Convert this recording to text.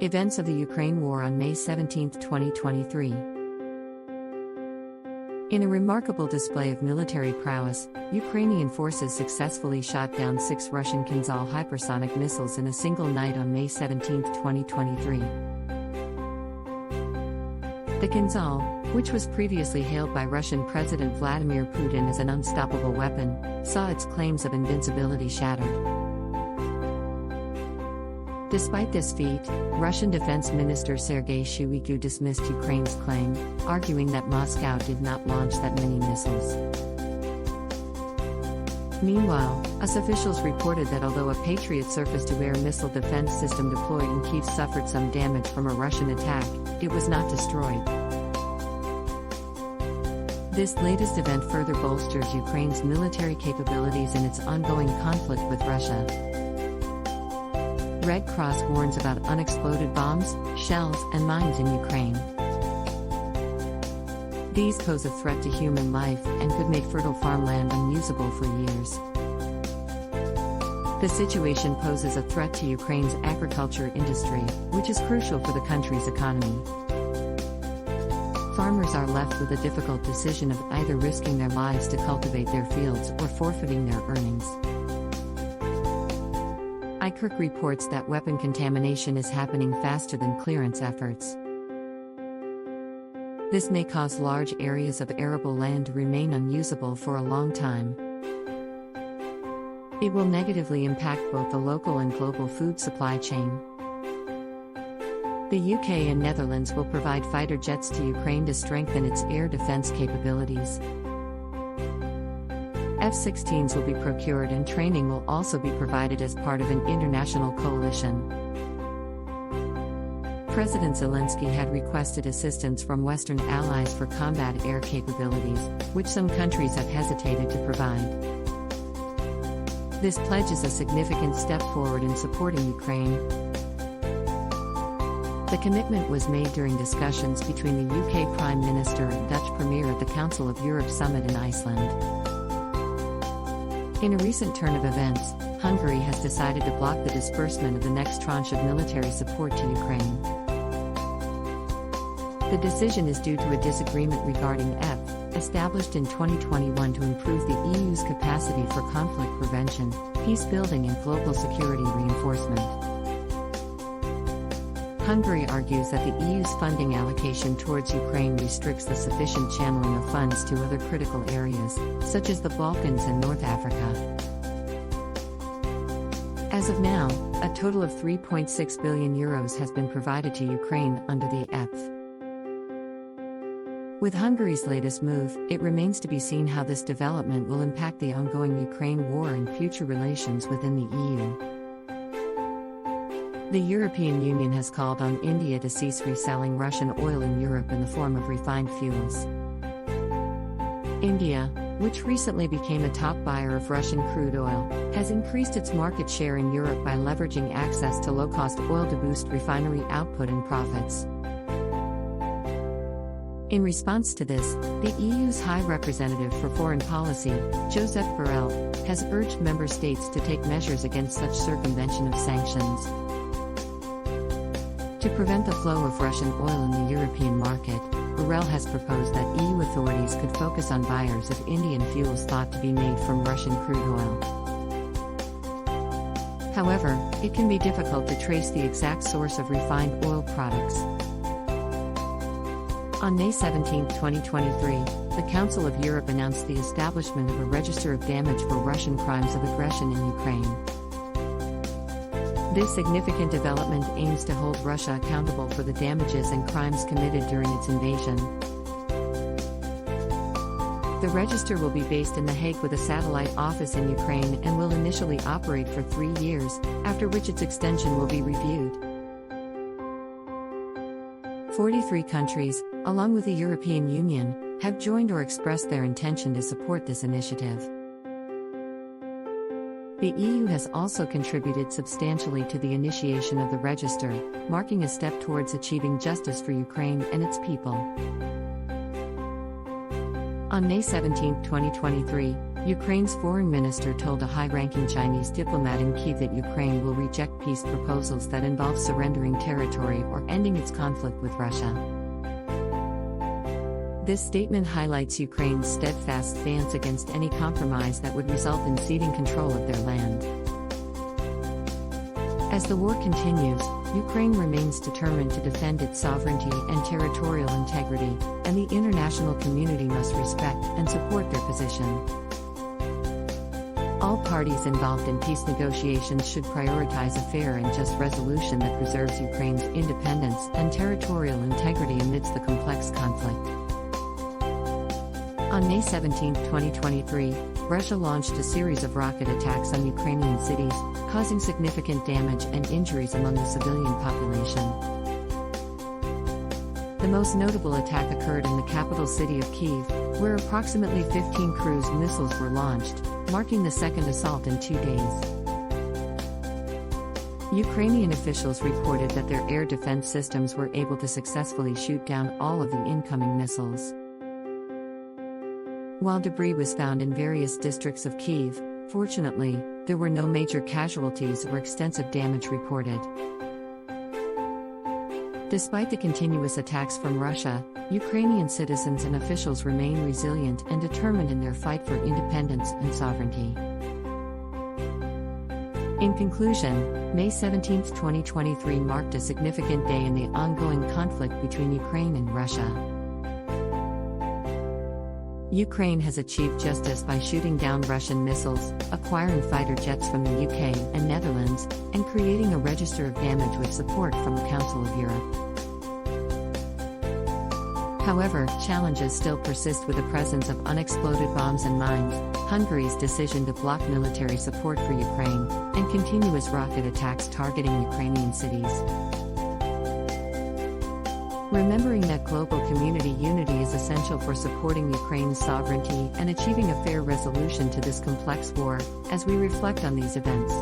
Events of the Ukraine War on May 17, 2023. In a remarkable display of military prowess, Ukrainian forces successfully shot down 6 Russian Kinzhal hypersonic missiles in a single night on May 17, 2023. The Kinzhal, which was previously hailed by Russian President Vladimir Putin as an unstoppable weapon, saw its claims of invincibility shattered. Despite this feat, Russian Defense Minister Sergei Shoigu dismissed Ukraine's claim, arguing that Moscow did not launch that many missiles. Meanwhile, US officials reported that although a Patriot surface-to-air missile defense system deployed in Kyiv suffered some damage from a Russian attack, it was not destroyed. This latest event further bolsters Ukraine's military capabilities in its ongoing conflict with Russia. Red Cross warns about unexploded bombs, shells, and mines in Ukraine. These pose a threat to human life and could make fertile farmland unusable for years. The situation poses a threat to Ukraine's agriculture industry, which is crucial for the country's economy. Farmers are left with a difficult decision of either risking their lives to cultivate their fields or forfeiting their earnings. Kirk reports that weapon contamination is happening faster than clearance efforts. This may cause large areas of arable land to remain unusable for a long time. It will negatively impact both the local and global food supply chain. The UK and Netherlands will provide fighter jets to Ukraine to strengthen its air defense capabilities. F-16s will be procured and training will also be provided as part of an international coalition. President Zelenskyy had requested assistance from Western allies for combat air capabilities, which some countries have hesitated to provide. This pledge is a significant step forward in supporting Ukraine. The commitment was made during discussions between the UK Prime Minister and Dutch Premier at the Council of Europe Summit in Iceland. In a recent turn of events, Hungary has decided to block the disbursement of the next tranche of military support to Ukraine. The decision is due to a disagreement regarding F, established in 2021 to improve the EU's capacity for conflict prevention, peace building and global security reinforcement. Hungary argues that the EU's funding allocation towards Ukraine restricts the sufficient channeling of funds to other critical areas, such as the Balkans and North Africa. As of now, a total of €3.6 billion has been provided to Ukraine under the EF. With Hungary's latest move, it remains to be seen how this development will impact the ongoing Ukraine war and future relations within the EU. The European Union has called on India to cease reselling Russian oil in Europe in the form of refined fuels. India, which recently became a top buyer of Russian crude oil, has increased its market share in Europe by leveraging access to low-cost oil to boost refinery output and profits. In response to this, the EU's High Representative for Foreign Policy, Josep Borrell, has urged member states to take measures against such circumvention of sanctions. To prevent the flow of Russian oil in the European market, Borrell has proposed that EU authorities could focus on buyers of Indian fuels thought to be made from Russian crude oil. However, it can be difficult to trace the exact source of refined oil products. On May 17, 2023, the Council of Europe announced the establishment of a register of damage for Russian crimes of aggression in Ukraine. This significant development aims to hold Russia accountable for the damages and crimes committed during its invasion. The register will be based in The Hague with a satellite office in Ukraine and will initially operate for 3 years, after which its extension will be reviewed. 43 countries, along with the European Union, have joined or expressed their intention to support this initiative. The EU has also contributed substantially to the initiation of the register, marking a step towards achieving justice for Ukraine and its people. On May 17, 2023, Ukraine's foreign minister told a high-ranking Chinese diplomat in Kyiv that Ukraine will reject peace proposals that involve surrendering territory or ending its conflict with Russia. This statement highlights Ukraine's steadfast stance against any compromise that would result in ceding control of their land. As the war continues, Ukraine remains determined to defend its sovereignty and territorial integrity, and the international community must respect and support their position. All parties involved in peace negotiations should prioritize a fair and just resolution that preserves Ukraine's independence and territorial integrity amidst the complex conflict. On May 17, 2023, Russia launched a series of rocket attacks on Ukrainian cities, causing significant damage and injuries among the civilian population. The most notable attack occurred in the capital city of Kyiv, where approximately 15 cruise missiles were launched, marking the second assault in 2 days. Ukrainian officials reported that their air defense systems were able to successfully shoot down all of the incoming missiles. While debris was found in various districts of Kyiv, fortunately, there were no major casualties or extensive damage reported. Despite the continuous attacks from Russia, Ukrainian citizens and officials remain resilient and determined in their fight for independence and sovereignty. In conclusion, May 17, 2023 marked a significant day in the ongoing conflict between Ukraine and Russia. Ukraine has achieved justice by shooting down Russian missiles, acquiring fighter jets from the UK and Netherlands, and creating a register of damage with support from the Council of Europe. However, challenges still persist with the presence of unexploded bombs and mines, Hungary's decision to block military support for Ukraine, and continuous rocket attacks targeting Ukrainian cities. Remembering that global community unity is essential for supporting Ukraine's sovereignty and achieving a fair resolution to this complex war, as we reflect on these events.